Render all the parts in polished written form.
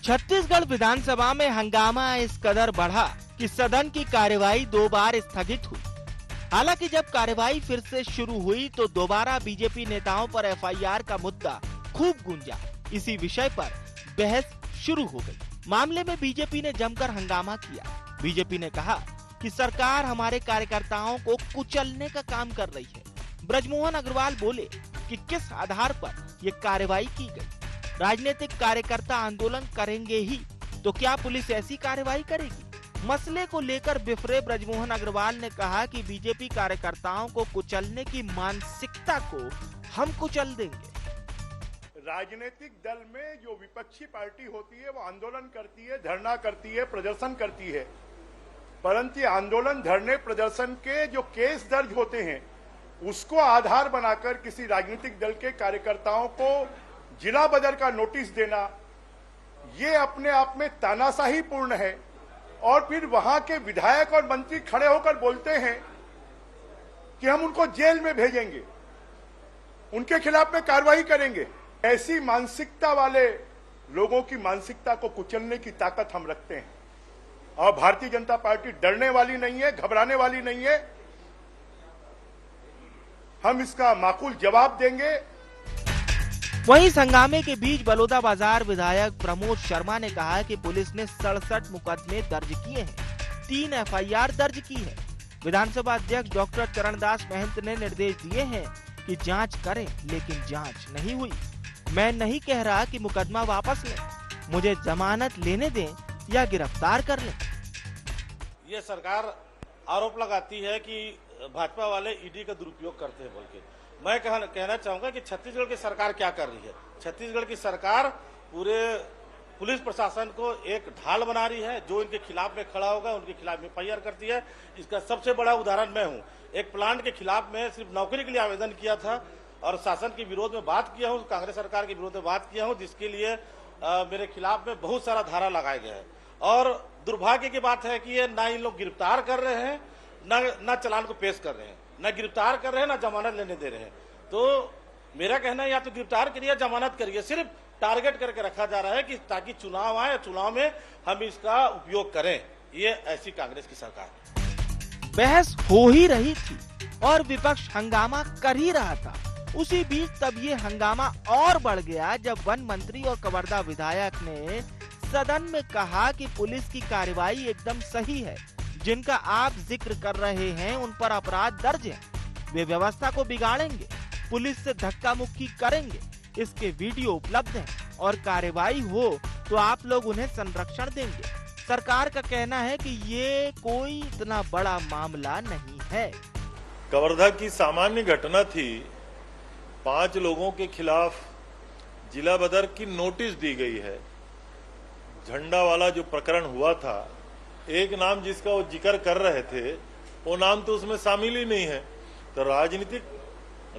छत्तीसगढ़ विधानसभा में हंगामा इस कदर बढ़ा कि सदन की कार्यवाही 2 बार स्थगित हुई। हालांकि जब कार्यवाही फिर से शुरू हुई तो दोबारा बीजेपी नेताओं पर एफआईआर का मुद्दा खूब गूंजा। इसी विषय पर बहस शुरू हो गई। मामले में बीजेपी ने जमकर हंगामा किया। बीजेपी ने कहा कि सरकार हमारे कार्यकर्ताओं को कुचलने का काम कर रही है। ब्रजमोहन अग्रवाल बोले कि किस आधार पर ये कार्रवाई की गई। राजनीतिक कार्यकर्ता आंदोलन करेंगे ही तो क्या पुलिस ऐसी कार्रवाई करेगी? मसले को लेकर बिफरे ब्रजमोहन अग्रवाल ने कहा कि बीजेपी कार्यकर्ताओं को कुचलने की मानसिकता को हम कुचल देंगे। राजनीतिक दल में जो विपक्षी पार्टी होती है वो आंदोलन करती है, धरना करती है, प्रदर्शन करती है, परंतु आंदोलन, धरने, प्रदर्शन के जो केस दर्ज होते हैं उसको आधार बनाकर किसी राजनीतिक दल के कार्यकर्ताओं को जिला बदर का नोटिस देना, ये अपने आप में तानाशाही पूर्ण है। और फिर वहां के विधायक और मंत्री खड़े होकर बोलते हैं कि हम उनको जेल में भेजेंगे, उनके खिलाफ में कार्रवाई करेंगे। ऐसी मानसिकता वाले लोगों की मानसिकता को कुचलने की ताकत हम रखते हैं और भारतीय जनता पार्टी डरने वाली नहीं है, घबराने वाली नहीं है। हम इसका माकूल जवाब देंगे। वहीं हंगामे के बीच बलौदाबाजार विधायक प्रमोद शर्मा ने कहा कि पुलिस ने 67 मुकदमे दर्ज किए हैं, 3 एफआईआर दर्ज की है। विधानसभा अध्यक्ष डॉक्टर चरणदास महंत ने निर्देश दिए हैं कि जांच करें, लेकिन जांच नहीं हुई। मैं नहीं कह रहा कि मुकदमा वापस लें, मुझे जमानत लेने दें या गिरफ्तार कर लें। ये सरकार आरोप लगाती है कि भाजपा वाले ईडी का दुरुपयोग करते हैं बोल के। मैं कहना चाहूंगा कि छत्तीसगढ़ की सरकार क्या कर रही है। छत्तीसगढ़ की सरकार पूरे पुलिस प्रशासन को एक ढाल बना रही है। जो इनके खिलाफ में खड़ा होगा उनके खिलाफ एफआईआर करती है। इसका सबसे बड़ा उदाहरण मैं हूं। एक प्लांट के खिलाफ में सिर्फ नौकरी के लिए आवेदन किया था और शासन के विरोध में बात किया हूं, कांग्रेस सरकार के विरोध में बात किया हूं, जिसके लिए मेरे खिलाफ में बहुत सारा धारा लगाया गया है। और दुर्भाग्य की बात है कि ये ना इन लोग गिरफ्तार कर रहे हैं, ना चालान को पेश कर रहे हैं, ना गिरफ्तार कर रहे हैं, ना जमानत लेने दे रहे हैं। तो मेरा कहना है या तो गिरफ्तार करिए, जमानत करिए। सिर्फ टारगेट करके रखा जा रहा है कि ताकि चुनाव आए, चुनाव में हम इसका उपयोग करें। ये ऐसी कांग्रेस की सरकार है। बहस हो ही रही थी और विपक्ष हंगामा कर ही रहा था। उसी बीच तब ये हंगामा और बढ़ गया जब वन मंत्री और कवर्धा विधायक ने सदन में कहा कि पुलिस की कार्रवाई एकदम सही है। जिनका आप जिक्र कर रहे हैं उन पर अपराध दर्ज है। वे व्यवस्था को बिगाड़ेंगे, पुलिस से धक्का मुक्की करेंगे। इसके वीडियो उपलब्ध हैं और कार्रवाई हो तो आप लोग उन्हें संरक्षण देंगे। सरकार का कहना है कि ये कोई इतना बड़ा मामला नहीं है। कवर्धा की सामान्य घटना थी। 5 लोगों के खिलाफ जिला बदर की नोटिस दी गई है। झंडा वाला जो प्रकरण हुआ था, एक नाम जिसका वो जिक्र कर रहे थे वो नाम तो उसमें शामिल ही नहीं है। तो राजनीतिक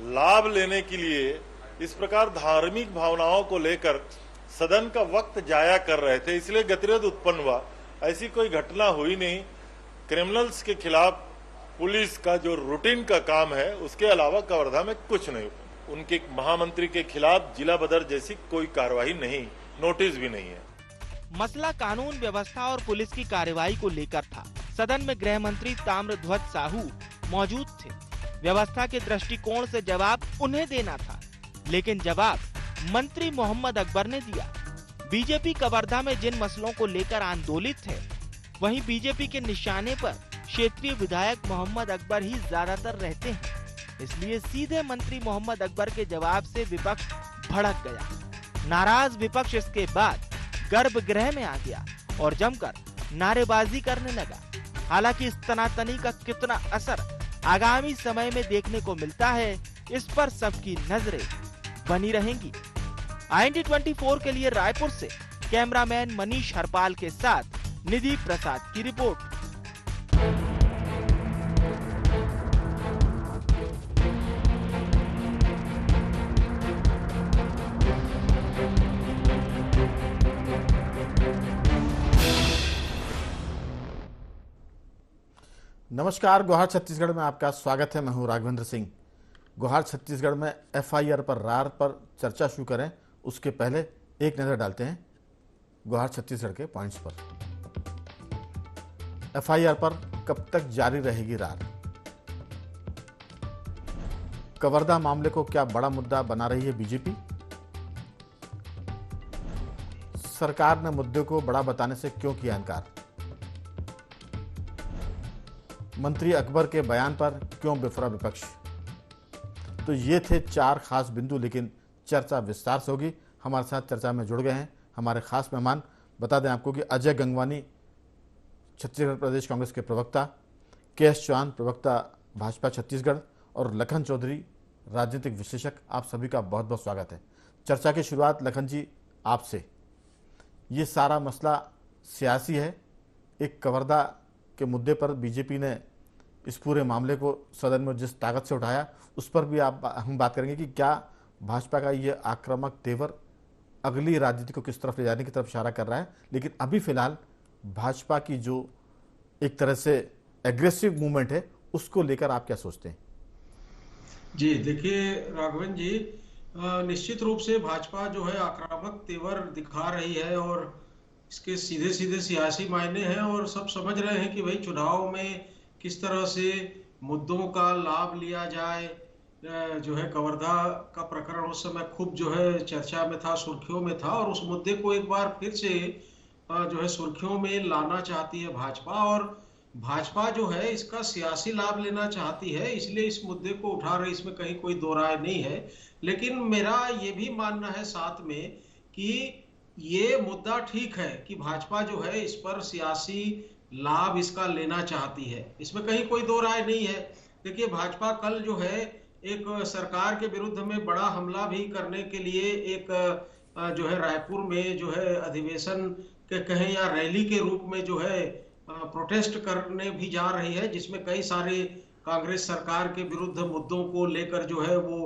लाभ लेने के लिए इस प्रकार धार्मिक भावनाओं को लेकर सदन का वक्त जाया कर रहे थे, इसलिए गतिरोध उत्पन्न हुआ। ऐसी कोई घटना हुई नहीं। क्रिमिनल्स के खिलाफ पुलिस का जो रूटीन का काम है उसके अलावा कवर्धा में कुछ नहीं। उनके महामंत्री के खिलाफ जिला बदर जैसी कोई कार्रवाई नहीं, नोटिस भी नहीं है। मसला कानून व्यवस्था और पुलिस की कार्रवाई को लेकर था। सदन में गृह मंत्री ताम्रध्वज साहू मौजूद थे। व्यवस्था के दृष्टिकोण से जवाब उन्हें देना था, लेकिन जवाब मंत्री मोहम्मद अकबर ने दिया। बीजेपी कवर्धा में जिन मसलों को लेकर आंदोलित है, वहीं बीजेपी के निशाने पर क्षेत्रीय विधायक मोहम्मद अकबर ही ज्यादातर रहते हैं। इसलिए सीधे मंत्री मोहम्मद अकबर के जवाब से विपक्ष भड़क गया। नाराज विपक्ष इसके बाद गर्भगृह में आ गया और जमकर नारेबाजी करने लगा। हालांकि इस तनातनी का कितना असर आगामी समय में देखने को मिलता है, इस पर सबकी नजरें बनी रहेंगी। IND 24 के लिए रायपुर से कैमरामैन मनीष हरपाल के साथ निधि प्रसाद की रिपोर्ट। नमस्कार, गुहार छत्तीसगढ़ में आपका स्वागत है। मैं हूं राघवेंद्र सिंह। गुहार छत्तीसगढ़ में FIR पर रार पर चर्चा शुरू करें उसके पहले एक नजर डालते हैं गुहार छत्तीसगढ़ के पॉइंट्स पर। एफआईआर पर कब तक जारी रहेगी रार? कवर्धा मामले को क्या बड़ा मुद्दा बना रही है बीजेपी? सरकार ने मुद्दे को बड़ा बताने से क्यों किया इनकार? मंत्री अकबर के बयान पर क्यों बिफरा विपक्ष? तो ये थे 4 खास बिंदु, लेकिन चर्चा विस्तार से होगी। हमारे साथ चर्चा में जुड़ गए हैं हमारे खास मेहमान। बता दें आपको कि अजय गंगवानी छत्तीसगढ़ प्रदेश कांग्रेस के प्रवक्ता, के.एस. चौहान प्रवक्ता भाजपा छत्तीसगढ़ और लखन चौधरी राजनीतिक विश्लेषक, आप सभी का बहुत बहुत स्वागत है। चर्चा की शुरुआत लखन जी आपसे। ये सारा मसला सियासी है। एक कवर्धा के मुद्दे पर बीजेपी ने इस पूरे मामले को सदन में जिस ताकत से उठाया, उस पर भी हम बात करेंगे कि क्या भाजपा का ये आक्रामक तेवर अगली राजनीति को किस तरफ ले जाने की तरफ इशारा कर रहा है। लेकिन अभी फिलहाल भाजपा की जो एक तरह से एग्रेसिव मूवमेंट है, उसको लेकर आप क्या सोचते हैं? जी देखिए राघवन जी, निश्चित रूप से भाजपा जो है आक्रामक तेवर दिखा रही है और इसके सीधे सीधे सियासी मायने हैं और सब समझ रहे हैं कि भाई चुनाव में किस तरह से मुद्दों का लाभ लिया जाए। जो है कवर्धा का प्रकरण उस समय खूब जो है चर्चा में था, सुर्खियों में था और उस मुद्दे को एक बार फिर से जो है सुर्खियों में लाना चाहती है भाजपा और भाजपा जो है इसका सियासी लाभ लेना चाहती है, इसलिए इस मुद्दे को उठा रही, इसमें कहीं कोई दो राय नहीं है। लेकिन मेरा ये भी मानना है साथ में कि ये मुद्दा ठीक है कि भाजपा जो है इस पर सियासी लाभ इसका लेना चाहती है, इसमें कहीं कोई दो राय नहीं है। देखिए भाजपा कल जो है एक सरकार के विरुद्ध में बड़ा हमला भी करने के लिए एक जो है रायपुर में जो है अधिवेशन के कहें या रैली के रूप में जो है प्रोटेस्ट करने भी जा रही है, जिसमें कई सारे कांग्रेस सरकार के विरुद्ध मुद्दों को लेकर जो है वो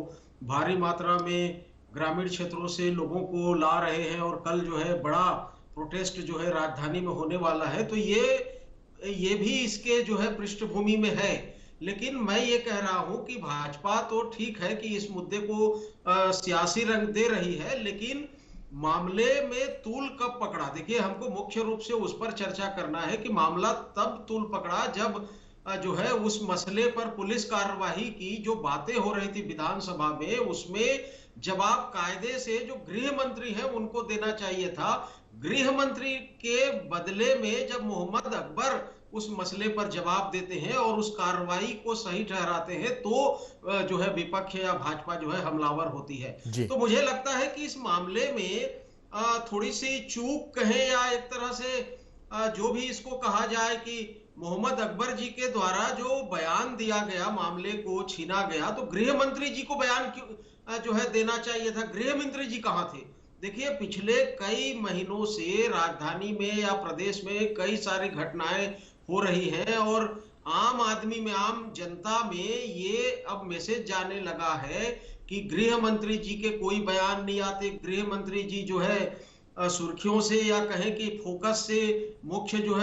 भारी मात्रा में ग्रामीण क्षेत्रों से लोगों को ला रहे हैं और कल जो है बड़ा प्रोटेस्ट जो है राजधानी में होने वाला है। तो ये भी इसके जो है पृष्ठभूमि में है। लेकिन मैं ये कह रहा हूं कि भाजपा तो ठीक है कि इस मुद्दे को सियासी रंग दे रही है, लेकिन मामले में तूल कब पकड़ा? देखिए हमको मुख्य रूप से उस पर चर्चा करना है कि मामला तब तूल पकड़ा जब जो है उस मसले पर पुलिस कार्रवाई की जो बातें हो रही थी विधानसभा में, उसमें जवाब कायदे से जो गृह मंत्री है उनको देना चाहिए था। गृह मंत्री के बदले में जब मोहम्मद अकबर उस मसले पर जवाब देते हैं और उस कार्रवाई को सही ठहराते हैं तो जो है विपक्ष या भाजपा जो है हमलावर होती है। तो मुझे लगता है कि इस मामले में थोड़ी सी चूक कहें या एक तरह से जो भी इसको कहा जाए कि मोहम्मद अकबर जी के द्वारा जो बयान दिया गया, मामले को छीना गया, तो गृह मंत्री जी को बयान क्यों जो है देना चाहिए था? गृह मंत्री जी कहां थे? देखिए पिछले कई महीनों से राजधानी में या प्रदेश में कई सारी घटनाएं हो रही हैं और आम आदमी में, आम जनता में ये अब मैसेज जाने लगा है कि गृह मंत्री जी के कोई बयान नहीं आते। गृह मंत्री जी जो है सुर्खियों से या कहें कि फोकस से मुख्य जो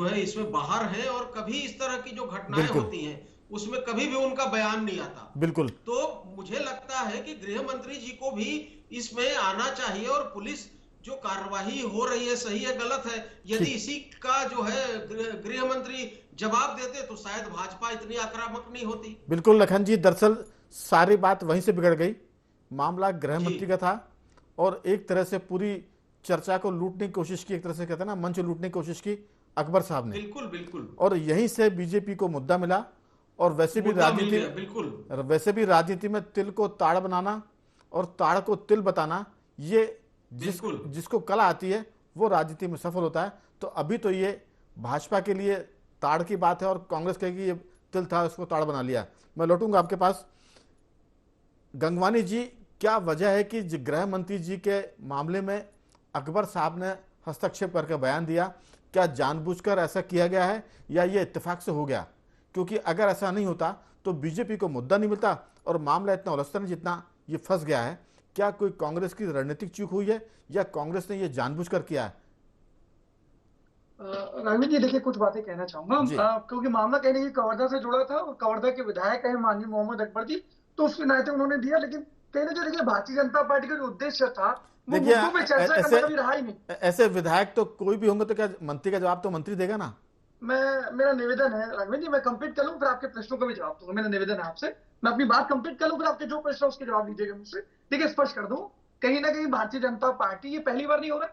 है इसमें बाहर है और कभी इस तरह की जो घटनाएं होती हैं उसमें कभी भी उनका बयान नहीं आता। बिल्कुल। तो मुझे लगता है कि गृह मंत्री जी को भी इसमें आना चाहिए और पुलिस जो कार्रवाई हो रही है सही है गलत है, यदि इसी का जो है गृह मंत्री जवाब देते तो शायद भाजपा इतनी आक्रामक नहीं होती। बिल्कुल लखन जी, दरअसल सारी बात वहीं से बिगड़ गई। मामला गृह मंत्री का था और एक तरह से पूरी चर्चा को लूटने की कोशिश की, एक तरह से कहते हैं ना मंच लूटने की कोशिश की अकबर साहब ने। बिल्कुल बिल्कुल। और यहीं से बीजेपी को मुद्दा मिला और वैसे भी राजनीति में तिल को ताड़ बनाना और ताड़ को तिल बताना, ये जिसको कला आती है वो राजनीति में सफल होता है। तो अभी तो ये भाजपा के लिए ताड़ की बात है और कांग्रेस कहेगी ये तिल था, उसको ताड़ बना लिया। मैं लौटूंगा आपके पास। गंगवानी जी, क्या वजह है कि गृह मंत्री जी के मामले में अकबर साहब ने हस्तक्षेप करके बयान दिया? क्या जानबूझकर ऐसा किया गया है या ये इत्तेफाक से हो गया? क्योंकि अगर ऐसा नहीं होता तो बीजेपी को मुद्दा नहीं मिलता और मामला इतना उलझता नहीं जितना ये फंस गया है। क्या कोई कांग्रेस की रणनीतिक चूक हुई है या कांग्रेस ने ये जानबूझकर किया है? राघवन जी देखिए कुछ बातें कहना चाहूंगा क्योंकि मामला कहीं ना कहीं कवर्धा से जुड़ा था और कवर्धा के विधायक है माननीय मोहम्मद अकबर जी, तो उसके नाते उन्होंने दिया। लेकिन कहीं ना कहीं देखिए भारतीय जनता पार्टी का जो उद्देश्य था वो देखिए मुद्दों पे चर्चा करना कभी रहा ही नहीं। ऐसे विधायक तो कोई भी होंगे तो क्या मंत्री का जवाब तो मंत्री देगा ना। मेरा निवेदन है राघवेंद्र जी, मैं कंप्लीट कर लूं फिर आपके प्रश्नों का भी जवाब दूंगा। मेरा निवेदन है आपसे, मैं अपनी बात कंप्लीट कर लूं फिर आपके जो प्रश्न है उसके जवाब दीजिएगा मुझसे। देखिए स्पष्ट कर दूं, कहीं ना कहीं भारतीय जनता पार्टी, ये पहली बार नहीं हो रहा,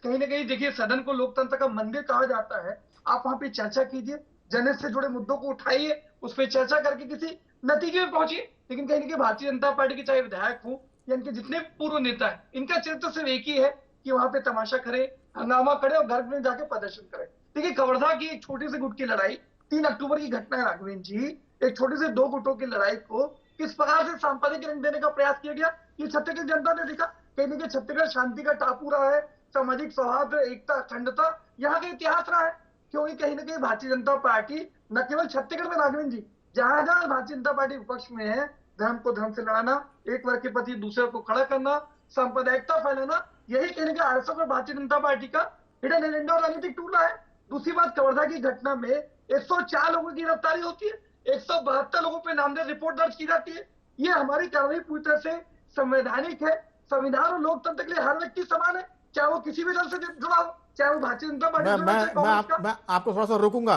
कहीं ना कहीं देखिए सदन को लोकतंत्र का मंदिर कहा जाता है। आप वहां पे चर्चा कीजिए, जनहित से जुड़े मुद्दों को उठाइए, उस पर चर्चा करके किसी नतीजे में पहुंचिए। लेकिन कहीं ना कहीं भारतीय जनता पार्टी के चाहे विधायक हो या इनके जितने पूर्व नेता है, इनका चरित्र सिर्फ एक ही है कि वहां पे तमाशा करे, हंगामा करे और घर में जाके प्रदर्शन करे। देखिए कवर्धा की एक छोटी सी गुट की लड़ाई 3 अक्टूबर की घटना है राघवेंद्र जी, एक छोटी सी 2 गुटों की लड़ाई को किस प्रकार से सांप्रदायिक रंग देने का प्रयास किया गया, ये छत्तीसगढ़ जनता ने देखा। कहीं ना कहीं छत्तीसगढ़ शांति का टापू रहा है, सामाजिक सौहार्द, एकता, अखंडता यहाँ का इतिहास रहा है। क्योंकि कहीं ना कहीं भारतीय जनता पार्टी न केवल छत्तीसगढ़ में राघवेंद्र जी, जहां जहां भारतीय जनता पार्टी विपक्ष में है, धर्म को धर्म से लड़ाना, एक वर्ग के प्रति दूसरे को खड़ा करना, सांप्रदायिकता फैलाना, यही कहने का आरएसएस और भारतीय जनता पार्टी का हिडन एजेंडा और राजनीतिक टूल है। दूसरी बात, कवर्धा की घटना में 104 लोगों की गिरफ्तारी होती है, 172 लोगों पर नामजद रिपोर्ट दर्ज की जाती है। ये हमारी कार्रवाई पूरी तरह से संवैधानिक है। संविधान और लोकतंत्र के लिए हर व्यक्ति समान है, चाहे वो किसी भी दल से जुड़ा हो, चाहे वो भारतीय जनता पार्टी मैं आपको थोड़ा सा रोकूंगा।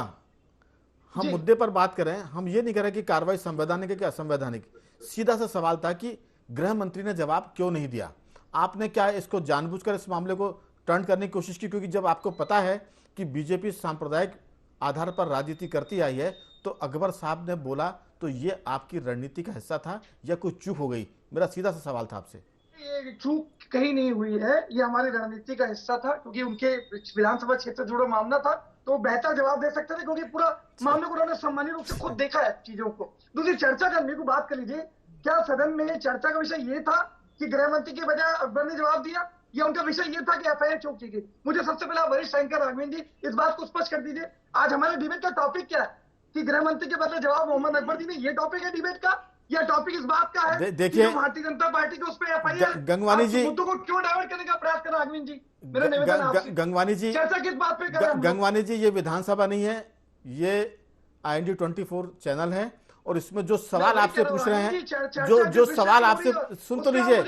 हम मुद्दे पर बात करें, हम ये नहीं कह रहे कि कार्रवाई संवैधानिक है कि असंवैधानिक। सीधा सा सवाल था कि गृह मंत्री ने जवाब क्यों नहीं दिया। आपने क्या इसको जानबूझकर इस मामले को टर्न करने की कोशिश की? क्योंकि जब आपको पता है कि बीजेपी सांप्रदायिक आधार पर राजनीति करती आई है, तो अकबर साहब ने बोला तो ये आपकी रणनीति का हिस्सा था या कोई चूक हो गई? मेरा सीधा सा सवाल था आपसे। ये चूक कहीं नहीं हुई है, ये हमारी रणनीति का हिस्सा था, क्योंकि उनके विधानसभा क्षेत्र जुड़ा मामला था तो बेहतर जवाब दे सकते थे, क्योंकि पूरा मामले को उन्होंने सम्मानित रूप से खुद देखा है चीजों को। दूसरी, चर्चा करने को बात कर लीजिए, क्या सदन में चर्चा का विषय ये था कि गृह मंत्री के बजाय अकबर ने जवाब दिया, या उनका विषय ये था कि एफआईआर क्यों की गई? मुझे सबसे पहले वरिष्ठ एंकर राघवेंद्र जी इस बात को स्पष्ट कर दीजिए, आज हमारे डिबेट का टॉपिक क्या है कि गृह मंत्री के बदले जवाब मोहम्मद अकबर जी ने, ये टॉपिक है डिबेट का, या टॉपिक इस बात का है देखिए भारतीय जनता पार्टी को उस पर एफआईआर गंगवानी जी मुद्दों को क्यों डाइवर्ट करने का प्रयास कर रहा है? राघवेंद्र जी, मेरा निवेदन आपसे, गंगवानी जी चर्चा किस बात पे कर रहे हैं? गंगवानी जी, ये विधानसभा नहीं है, ये IND 24 चैनल है, और इसमें जो सवाल आपसे पूछ रहे हैं, जो सवाल आपसे, सुन तो लीजिए,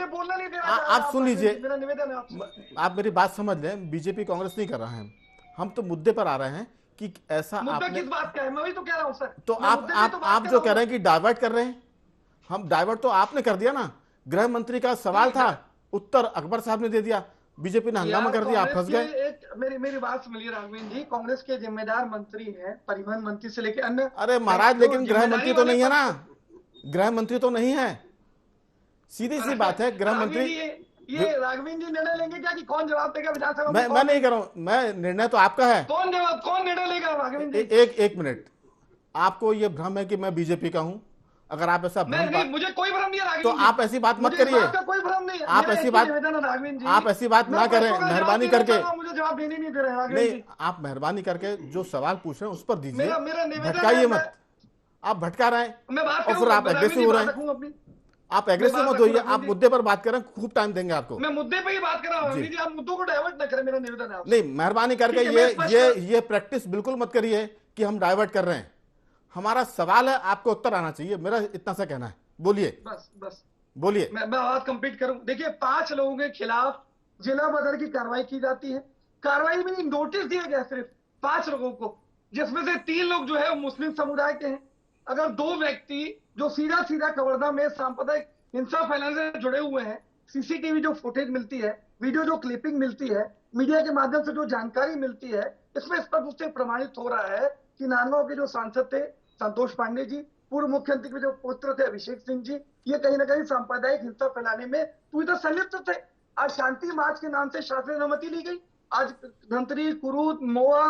आप सुन लीजिए, मेरा निवेदन है आपसे, आप मेरी बात समझ लें। बीजेपी कांग्रेस नहीं कर रहा है, हम तो मुद्दे पर आ रहे हैं कि ऐसा मुद्दा आपने, किस बात का है? मैं भी तो कह रहा हूं सर। तो आप जो कह रहे हैं कि डाइवर्ट कर रहे हैं, हम डाइवर्ट तो आपने कर दिया ना। गृह मंत्री का सवाल था, उत्तर अकबर साहब ने दे दिया, बीजेपी ने हंगामा कर दिया, आप फंस गए। मेरी बात समझिए राघवेंद्र जी, कांग्रेस के जिम्मेदार मंत्री हैं, परिवहन मंत्री से लेकर अन्य। अरे महाराज, लेकिन गृह मंत्री तो नहीं है ना, गृह मंत्री तो नहीं है, सीधी सी बात है। गृह मंत्री, ये राघवेंद्र जी निर्णय लेंगे क्या कि कौन जवाब देगा विधानसभा में? मैं नहीं कर रहा हूं, मैं निर्णय तो आपका है। कौन निर्णय लेगा राघवेंद्र जी? एक मिनट, आपको ये भ्रम है कि मैं बीजेपी का हूं। अगर आप ऐसा नहीं, मुझे कोई भ्रम नहीं है, तो आप ऐसी बात मत करिए, कोई भ्रम नहीं है। आप ऐसी बात ना करें, मेहरबानी करके। मुझे जवाब देने नहीं दे रहे, नहीं, आप मेहरबानी करके जो सवाल पूछ रहे हैं उस पर दीजिए, भटकाइए मत। आप भटका रहे हैं मैं बात और फिर आप एग्रेसिव हो रहे हैं। आप एग्रेसिव मत होइए, आप मुद्दे पर बात करें, खूब टाइम देंगे आपको। मैं मुद्दे पे ही बात कर रहा हूं, आप मुद्दों को डाइवर्ट न करें, मेरा निवेदन है। नहीं, मेहरबानी करके ये प्रैक्टिस बिल्कुल मत करिए कि हम डाइवर्ट कर रहे हैं। हमारा सवाल है, आपको उत्तर आना चाहिए, मेरा इतना सा कहना है। बोलिए, बस बोलिए। मैं बात कंप्लीट करूं। देखिए, 5 लोगों के खिलाफ जिला बदर की कार्रवाई की जाती है। कार्रवाई में नोटिस दिया गया सिर्फ 5 लोगों को, जिसमें से 3 लोग जो है वो मुस्लिम समुदाय के हैं। अगर 2 व्यक्ति जो सीधा कवर्धा में सांप्रदायिक हिंसा फैलाने से जुड़े हुए हैं, सीसीटीवी जो फुटेज मिलती है, वीडियो जो क्लिपिंग मिलती है, मीडिया के माध्यम से जो जानकारी मिलती है, इसमें स्पष्ट रूप से प्रमाणित हो रहा है कि नांदगांव के जो सांसद थे संतोष पांडे जी, पूर्व मुख्यमंत्री के जो पुत्र थे अभिषेक सिंह जी, ये कहीं ना कहीं सांप्रदायिक हिंसा फैलाने में पूरी तरह संलिप्त थे। आज शांति मार्च के नाम से शासकीय अनुमति ली गई। आज धमतरी, कुरूद, मोआ,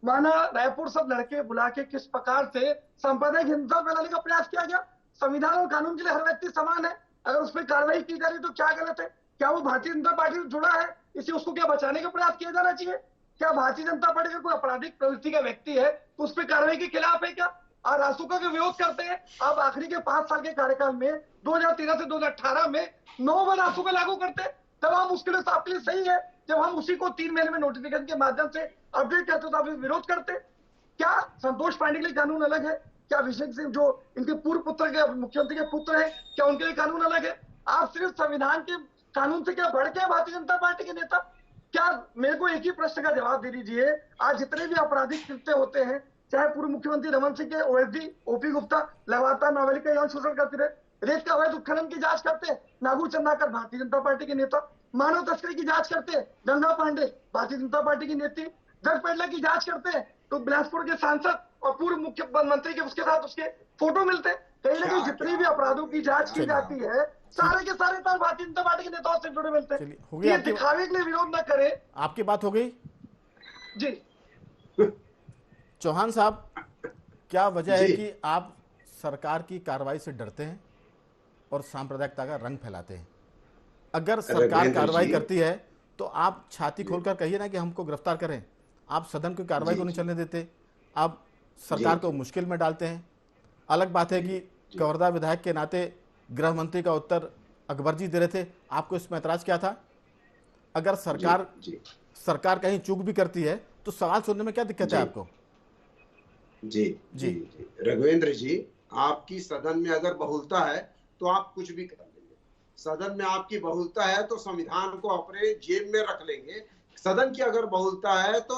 माना, रायपुर सब लड़के बुला के किस प्रकार से सांप्रदायिक हिंसा फैलाने का प्रयास किया गया। संविधान और कानून के लिए हर व्यक्ति समान है, अगर उस पर कार्रवाई की जा रही तो क्या गलत है? क्या वो भारतीय जनता पार्टी से जुड़ा है, इसे उसको क्या बचाने का प्रयास किया जाना चाहिए? क्या भारतीय जनता पार्टी का कोई आपराधिक प्रवृत्ति का व्यक्ति है तो उस पर कार्रवाई के खिलाफ है क्या? और रासुका का विरोध करते हैं। आप आखिरी के 5 साल के कार्यकाल में 2013 से 2018 में 9 बार रासुका लागू करते हैं, तब हम उसके लिए आपके लिए सही है। जब हम उसी को 3 महीने में नोटिफिकेशन के माध्यम से अपडेट करते तो आप विरोध करते। क्या संतोष पांडे के लिए कानून अलग है? क्या अभिषेक सिंह जो इनके पूर्व पुत्र के मुख्यमंत्री के पुत्र है, क्या उनके लिए कानून अलग है? आप सिर्फ संविधान के कानून से क्या बढ़ के है भारतीय जनता पार्टी के नेता? क्या मेरे को एक ही प्रश्न का जवाब दे दीजिए, आज जितने भी आपराधिक कृत्य होते हैं, चाहे पूर्व मुख्यमंत्री रमन सिंह के ओएसडी ओपी गुप्ता लगातार नाबालिग का यौन शोषण करते रहे, रेत का अवैध उत्खनन की जांच करते हैं नागू चंद्राकर भारतीय जनता पार्टी के नेता, मानव तस्करी की जांच करते हैं गंगा पांडे भारतीय जनता पार्टी की नेत्री, ड्रग पेडलर की जांच करते हैं तो बिलासपुर के सांसद और पूर्व मुख्यमंत्री के उसके साथ उसके फोटो मिलते हैं। कहीं ना कहीं जितनी भी अपराधों की जांच की जाती है सारे के सारे तार भारतीय जनता पार्टी के नेताओं से जुड़े मिलते हैं। ये दिखावे के लिए विरोध न करे। आपकी बात हो गई जी चौहान साहब, क्या वजह है कि आप सरकार की कार्रवाई से डरते हैं और सांप्रदायिकता का रंग फैलाते हैं? अगर सरकार कार्रवाई करती है तो आप छाती खोलकर कहिए ना कि हमको गिरफ्तार करें। आप सदन की कार्रवाई को नहीं चलने देते, आप सरकार को मुश्किल में डालते हैं। अलग बात है कि कवर्धा विधायक के नाते गृह मंत्री का उत्तर अकबर जी दे रहे थे, आपको इसमें ऐतराज क्या था? अगर सरकार कहीं चूक भी करती है तो सवाल सुनने में क्या दिक्कत है आपको? जी रघुवेंद्र जी, आपकी सदन में अगर बहुलता है तो आप कुछ भी कर लेंगे। सदन में आपकी बहुलता है तो संविधान को अपने जेब में रख लेंगे। सदन की अगर बहुलता है तो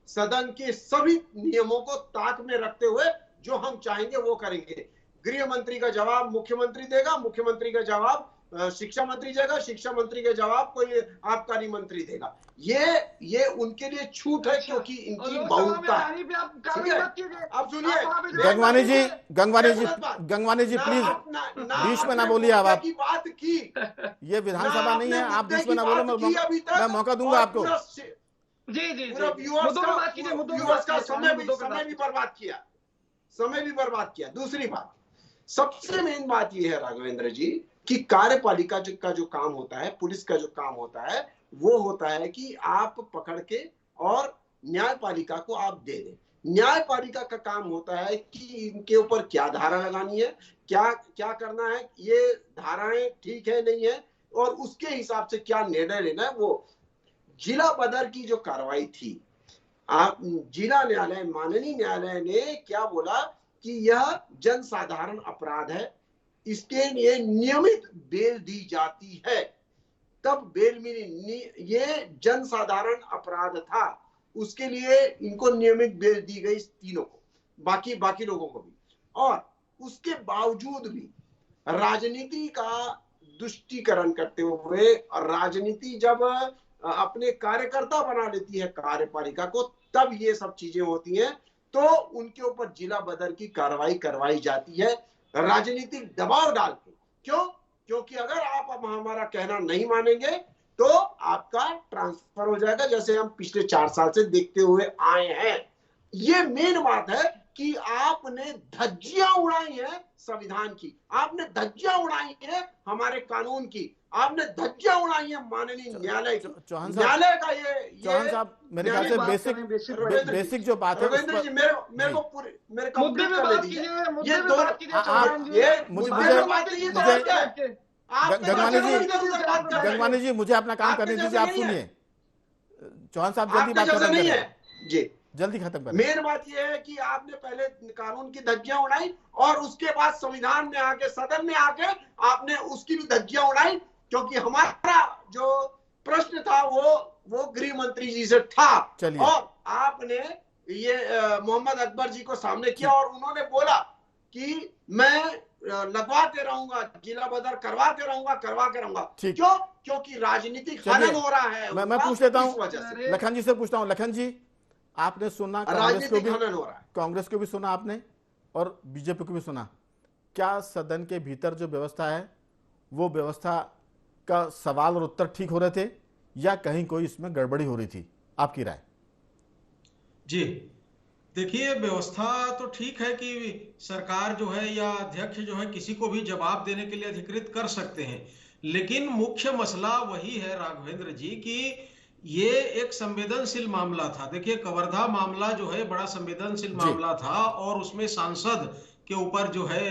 सदन के सभी नियमों को ताक में रखते हुए जो हम चाहेंगे वो करेंगे। गृह मंत्री का जवाब मुख्यमंत्री देगा, मुख्यमंत्री का जवाब शिक्षा मंत्री देगा, शिक्षा मंत्री का जवाब कोई आबकारी मंत्री देगा। ये उनके लिए छूट है क्योंकि इनकी बहुलता है। अब सुनिए गंगवानी जी प्लीज बीच में ना बोलिए। अब आप बात की, ये विधानसभा नहीं है, आप बीच में ना बोलो, मैं मौका दूंगा आपको। जी समय भी बर्बाद किया। दूसरी बात, सबसे मेन बात यह है राघवेंद्र जी कि कार्यपालिका का जो काम होता है, पुलिस का जो काम होता है, वो होता है कि आप पकड़ के और न्यायपालिका को आप दे दें। न्यायपालिका का काम होता है कि इनके ऊपर क्या धारा लगानी है, क्या करना है, ये धाराएं ठीक है नहीं है, और उसके हिसाब से क्या निर्णय लेना है। वो जिला बदर की जो कार्रवाई थी, आप जिला न्यायालय, माननीय न्यायालय ने क्या बोला कि यह जनसाधारण अपराध है, इसके लिए नियमित बेल दी जाती है, तब बेल मिली। ये जनसाधारण अपराध था, उसके लिए इनको नियमित बेल दी गई तीनों को, बाकी लोगों को भी। और उसके बावजूद भी राजनीति का दुष्टीकरण करते हुए, और राजनीति जब अपने कार्यकर्ता बना लेती है कार्यपालिका को, तब ये सब चीजें होती हैं। तो उनके ऊपर जिला बदर की कार्रवाई करवाई जाती है राजनीतिक दबाव डाल के। क्यों? क्योंकि अगर आप अब हमारा कहना नहीं मानेंगे तो आपका ट्रांसफर हो जाएगा, जैसे हम पिछले 4 साल से देखते हुए आए हैं। ये मेन बात है कि आपने धज्जियां उड़ाई है संविधान की, आपने धज्जियां उड़ाई है हमारे कानून की, आपने धज्जियां उड़ाई है माननीय न्यायालय की। न्यायालय का ये चौहान साहब, मेरे ख्याल से बेसिक जो बात है रविंद्र जी, मेरे को पूरे मेरे कंप्लीट कर ले दीजिए। ये गंगवानी जी मुझे अपना काम करने दीजिए, आप सुनिए। चौहान साहब जल्दी बात खत्म करें जी, जल्दी खत्म करें। मेन बात यह है कि आपने पहले कानून की धज्जियां उड़ाई और उसके बाद संविधान में आके, सदन में आके आपने उसकी भी धज्जियां उड़ाई, क्योंकि हमारा जो प्रश्न था वो गृह मंत्री जी से था। और आपने ये मोहम्मद अकबर जी को सामने किया और उन्होंने बोला कि मैं लगवाते रहूंगा, जिला बदर करवाते रहूंगा। क्यों? क्योंकि राजनीतिक हनन हो रहा है। मैं पूछ लेता हूँ, लखन जी से पूछता हूँ। लखन जी, आपने सुना कांग्रेस को भी सुना आपने और बीजेपी को भी सुना, क्या सदन के भीतर जो व्यवस्था है वो व्यवस्था का सवाल और उत्तर ठीक हो रहे थे या कहीं कोई इसमें गड़बड़ी हो रही थी? आपकी राय। जी देखिए, व्यवस्था तो ठीक है कि सरकार जो है या अध्यक्ष जो है किसी को भी जवाब देने के लिए अधिकृत कर सकते हैं, लेकिन मुख्य मसला वही है राघवेंद्र जी कि ये एक संवेदनशील मामला था। देखिए, कवर्धा मामला जो है बड़ा संवेदनशील मामला था और उसमें सांसद के ऊपर जो है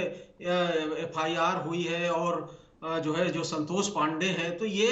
FIR हुई है और जो है जो संतोष पांडे हैं, तो ये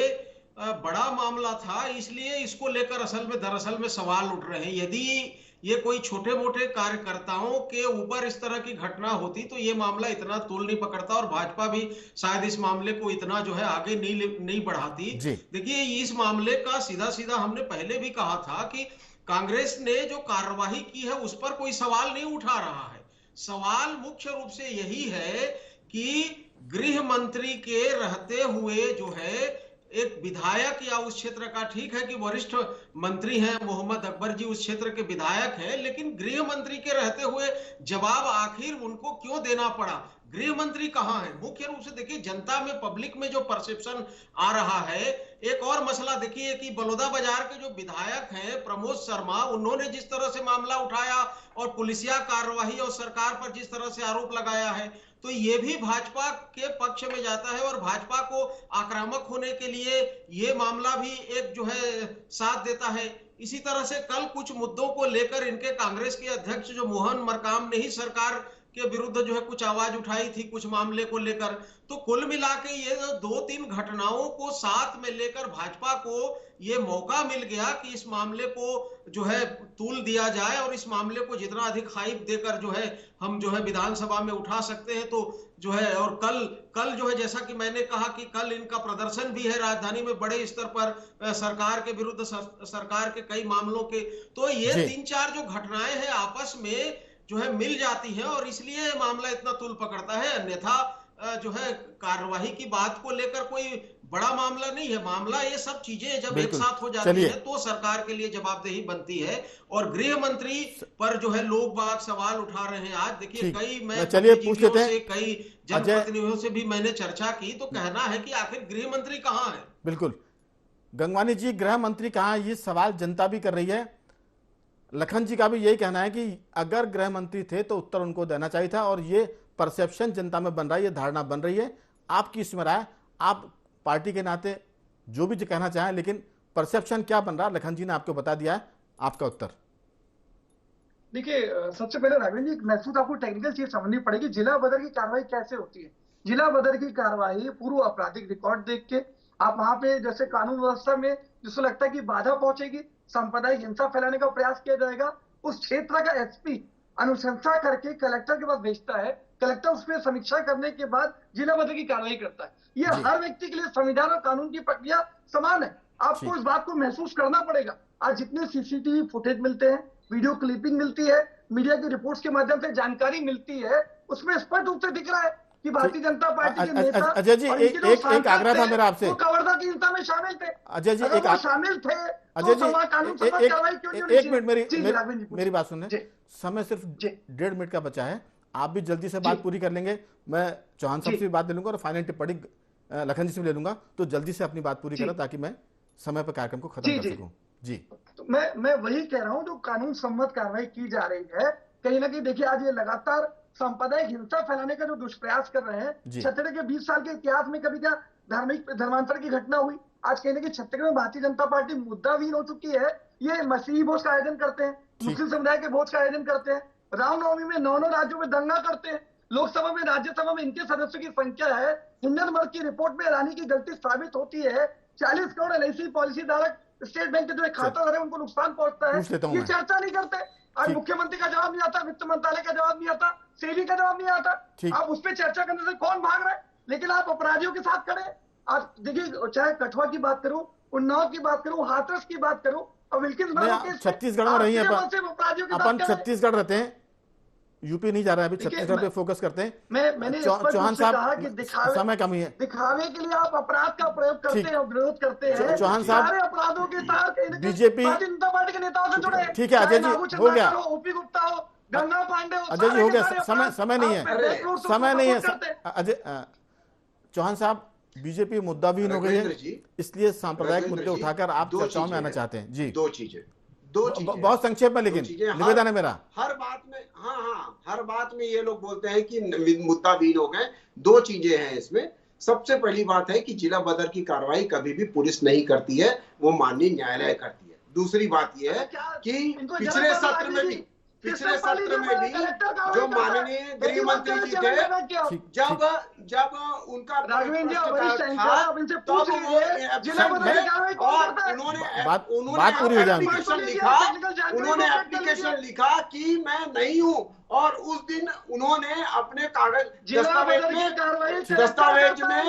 बड़ा मामला था, इसलिए इसको लेकर दरअसल में सवाल उठ रहे हैं। यदि ये कोई छोटे मोटे कार्यकर्ताओं के ऊपर इस तरह की घटना होती तो ये मामला इतना तूल नहीं पकड़ता और भाजपा भी शायद इस मामले को इतना जो है आगे नहीं बढ़ाती। देखिए, इस मामले का सीधा सीधा हमने पहले भी कहा था कि कांग्रेस ने जो कार्यवाही की है उस पर कोई सवाल नहीं उठा रहा है। सवाल मुख्य रूप से यही है कि गृह मंत्री के रहते हुए जो है एक विधायक या उस क्षेत्र का, ठीक है कि वरिष्ठ मंत्री हैं मोहम्मद अकबर जी, उस क्षेत्र के विधायक हैं, लेकिन गृह मंत्री के रहते हुए जवाब आखिर उनको क्यों देना पड़ा? गृह मंत्री कहां है? मुख्य रूप से देखिए, जनता में, पब्लिक में जो परसेप्शन आ रहा है। एक और मसला देखिए कि बलौदा बाजार के जो विधायक हैं प्रमोद शर्मा, उन्होंने जिस तरह से मामला उठाया और पुलिसिया कार्रवाई और सरकार पर जिस तरह से आरोप लगाया है, तो ये भी भाजपा के पक्ष में जाता है और भाजपा को आक्रामक होने के लिए ये मामला भी एक जो है साथ देता है। इसी तरह से कल कुछ मुद्दों को लेकर इनके कांग्रेस के अध्यक्ष जो मोहन मरकाम ने ही सरकार के विरुद्ध जो है कुछ आवाज उठाई थी कुछ मामले को लेकर। तो कुल मिला के ये 2-3 घटनाओं को साथ में लेकर भाजपा को ये मौका मिल गया कि इस मामले को जो है तूल दिया जाए और इस मामले को जितना अधिक हाइप देकर जो है हम जो है विधानसभा में उठा सकते हैं। तो जो है और कल जो है जैसा कि मैंने कहा कि कल इनका प्रदर्शन भी है राजधानी में बड़े स्तर पर सरकार के विरुद्ध, सरकार के कई मामलों के। तो ये 3-4 जो घटनाएं हैं आपस में जो है मिल जाती है और इसलिए मामला इतना तूल पकड़ता है। अन्यथा जो है कार्यवाही की बात को लेकर कोई बड़ा मामला नहीं है। मामला ये सब चीजें जब एक साथ हो जाती है तो सरकार के लिए जवाबदेही बनती है। और गृह मंत्री पर जो है लोग बाग सवाल उठा रहे हैं। आज देखिए कई पूछ लेते हैं, कई जनप्रतिनिधियों से भी मैंने चर्चा की, तो कहना है कि आखिर गृह मंत्री कहाँ है। बिल्कुल गंगवानी जी, गृह मंत्री कहाँ, ये सवाल जनता भी कर रही है। लखन जी का भी यही कहना है कि अगर गृह मंत्री थे तो उत्तर उनको देना चाहिए था और ये परसेप्शन जनता में बन रहा है, ये धारणा बन रही है। आपकी इसमें राय, आप पार्टी के नाते जो भी कहना चाहें, लेकिन परसेप्शन क्या बन रहा है? लखन जी ने आपको बता दिया है, आपका उत्तर। देखिए, सबसे पहले राघवेंद्र जी, महसूस आपको टेक्निकल चीज समझनी पड़ेगी। जिला बदर की कार्रवाई कैसे होती है? जिला बदर की कार्रवाई पूर्व आपराधिक रिकॉर्ड देख के आप वहां पे जैसे कानून व्यवस्था में जिसको लगता है कि बाधा पहुंचेगी, सांप्रदायिक हिंसा फैलाने का प्रयास किया जाएगा, उस क्षेत्र का एसपी अनुशंसा करके कलेक्टर के पास भेजता है। कलेक्टर उसमें समीक्षा करने के बाद जिला बदर की कार्रवाई करता है। ये हर व्यक्ति के लिए संविधान और कानून की प्रक्रिया समान है। आपको इस बात को महसूस करना पड़ेगा। आज जितने सीसीटीवी फुटेज मिलते हैं, वीडियो क्लिपिंग मिलती है, मीडिया की रिपोर्ट्स के माध्यम से जानकारी मिलती है, उसमें स्पष्ट रूप से दिख रहा है कि भारतीय जनता पार्टी के नेता अजय जी एक आग्रह था मेरा आपसे। कवर्धा की हिंसा में शामिल थे। अजय जी एक शामिल थे। अजय जी एक मिनट मेरी बात सुनिए। समय सिर्फ 1.5 मिनट का बचा है, आप भी जल्दी से बात पूरी कर लेंगे। मैं चौहान साहब से बात ले लूंगा और फाइनल टिप्पणी लखन जी से ले लूंगा, तो जल्दी से अपनी बात पूरी करें ताकि मैं समय पर कार्यक्रम को खत्म कर सकूं। जी, तो मैं वही कह रहा हूं, जो कानून सम्मत कार्रवाई की जा रही है, कहीं ना कहीं देखिए आज ये लगातार सांप्रदायिक हिंसा फैलाने का जो दुष्प्रयास कर रहे हैं। छत्तीसगढ़ के 20 साल के इतिहास में कभी क्या धर्मांतर की घटना हुई? आज कहीं ना कहीं छत्तीसगढ़ में भारतीय जनता पार्टी मुद्दाविहीन हो चुकी है। ये मसीही भोज का आयोजन करते हैं, मुस्लिम समुदाय के भोज का आयोजन करते हैं, रामनवमी में 9 राज्यों में दंगा करते हैं, लोकसभा में राज्यसभा में इनके सदस्यों की संख्या है। हिंडनबर्ग की रिपोर्ट में ईरानी की गलती साबित होती है। 40 करोड़ एलआईसी पॉलिसी धारक स्टेट बैंक के जो खाता है उनको नुकसान पहुंचता है। ये चर्चा नहीं करते। आज मुख्यमंत्री का जवाब नहीं आता, वित्त मंत्रालय का जवाब नहीं आता, सेबी का जवाब नहीं आता। आप उस पर चर्चा करने से कौन भाग रहा है? लेकिन आप अपराधियों के साथ खड़े। आप देखिए, चाहे कठुआ की बात करूं, उन्नाव की बात करूं, हाथरस की बात करूं और विल्किंसबर्ग, छत्तीसगढ़ में रही है अपन छत्तीसगढ़ रहते हैं, यूपी नहीं जा रहा है अभी, छत्तीसगढ़ पे फोकस करते हैं। मैंने चौहान साहब समय कमी है, दिखावे के लिए आप अपराध का प्रयोग करते हैं और विरोध करते हैं। चौहान साहब अपराधों के साथ बीजेपी जनता पार्टी के नेताओं से जुड़े। ठीक है अजय जी, हो गया। ओपी गुप्ता हो, गंगा पांडे हो, अजय जी हो गया। समय नहीं है अजय। चौहान साहब, बीजेपी मुद्दाविहीन हो गई है, इसलिए सांप्रदायिक मुद्दे उठाकर आप चर्चाओं में आना चाहते हैं। जी, दो चीजें बहुत संक्षेप में, लेकिन निवेदन है मेरा। हर बात में हर बात में ये लोग बोलते हैं कि मुद्दाविहीन हो गए। 2 चीजें हैं इसमें। सबसे पहली बात है कि जिला बदर की कार्रवाई कभी भी पुलिस नहीं करती है, वो माननीय न्यायालय करती है। दूसरी बात यह है कि पिछले सत्र में भी पिछले सत्र में भी जो माननीय गृह मंत्री जी थे, जब उनका राघवेंद्र जी प्रश्नकाल था, तब वो बात पूरी हो जाएगी। उन्होंने एप्लीकेशन लिखा कि मैं नहीं हूं, और उस दिन उन्होंने अपने कागज दस्तावेज में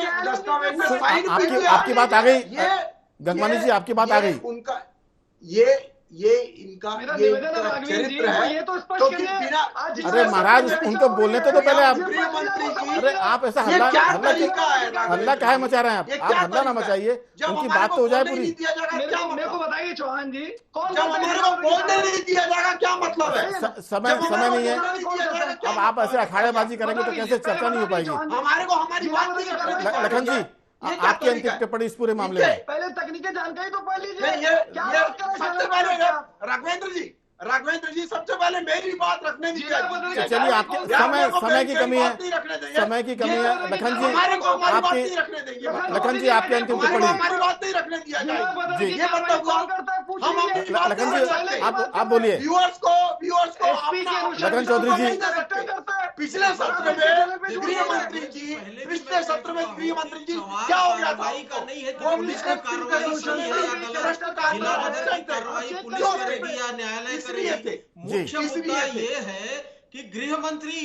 साइन भी किया। आपकी बात आ गई गंगवानी जी, आपकी बात आ गई। उनका ये इनका चरित्र है। ये तो स्पष्ट क्योंकि करिए। बिना अरे महाराज, उनको बोलने तो पहले आप। गृह मंत्री जी, अरे आप ऐसा ये हल्ला क्या हल्ला तरीका है? हल्ला काहे मचा रहे हैं आप हल्ला ना मचाइए, उनकी बात तो हो जाए पूरी। मेरे को बताइए चौहान जी, कौन जब हमारे को बोलने नहीं दिया जाएगा क्या मतलब है? समय नहीं है। अब आप ऐसे अखाड़ेबाजी करेंगे तो कैसे चर्चा नहीं हो पाएगी। हमारे को हमारी बात नहीं करनी। लखन जी, आपकी अंतिम टिप्पणी इस पूरे मामले में। पहले तकनीकी जानकारी तो पढ़ लीजिए। ये सबसे पहले राघवेंद्र जी सबसे पहले मेरी बात रखने दीजिए। चलिए, आपके समय की कमी है, समय की कमी है। लखन जी, आपकी लखन जी आपकी अंतिम टिप्पणी। हमारी बात नहीं रखने दिया जाएगा। जी, ये लखन जी आप बोलिए। व्यूअर्स को लखन चौधरी जी, पिछले सत्र में गृह मंत्री जी क्या हो गया था? नहीं है कि पुलिस की कार्रवाई सही है या गलत, जिला बदर की कार्रवाई पुलिस करेगी या न्यायालय करेगी। मुख्य मुद्दा ये है कि गृह मंत्री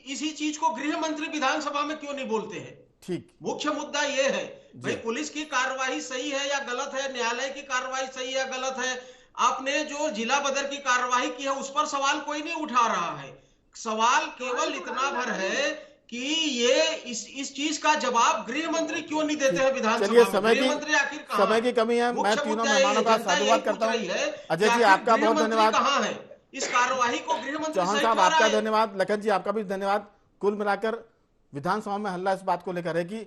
इसी चीज को गृह मंत्री विधानसभा में क्यों नहीं बोलते हैं। ठीक, मुख्य मुद्दा ये है भाई, पुलिस की कार्रवाई सही है या गलत है, न्यायालय की कार्रवाई सही है या गलत है। आपने जो जिला बदर की कार्रवाई की है उस पर सवाल कोई नहीं उठा रहा है। सवाल केवल इतना भर है कि ये इस चीज का जवाब गृह मंत्री क्यों नहीं देते हैं विधानसभा चलिए, में। गृह मंत्री आखिर कहां समय की कमी है। मैं तीनों मेहमानों का साधुवाद करता हूँ। अजय जी, आपका बहुत धन्यवाद। कहां है इस कार्यवाही को गृह मंत्री चौहान साहब, आपका धन्यवाद। लखन जी, आपका भी धन्यवाद। कुल मिलाकर विधानसभा में हल्ला इस बात को लेकर है कि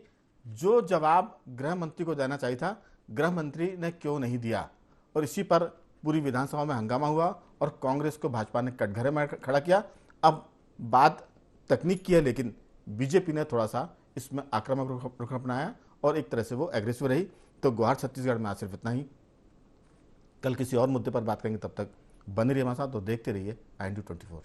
जो जवाब गृह मंत्री को देना चाहिए था, गृह मंत्री ने क्यों नहीं दिया, और इसी पर पूरी विधानसभा में हंगामा हुआ और कांग्रेस को भाजपा ने कटघरे में खड़ा किया। अब बात तकनीक की है, लेकिन बीजेपी ने थोड़ा सा इसमें आक्रामक रुख अपनाया और एक तरह से वो एग्रेसिव रही। तो गुवाहाटी छत्तीसगढ़ में आज सिर्फ इतना ही। कल किसी और मुद्दे पर बात करेंगे, तब तक बने रहिए हमारे साथ, तो देखते रहिए IND24।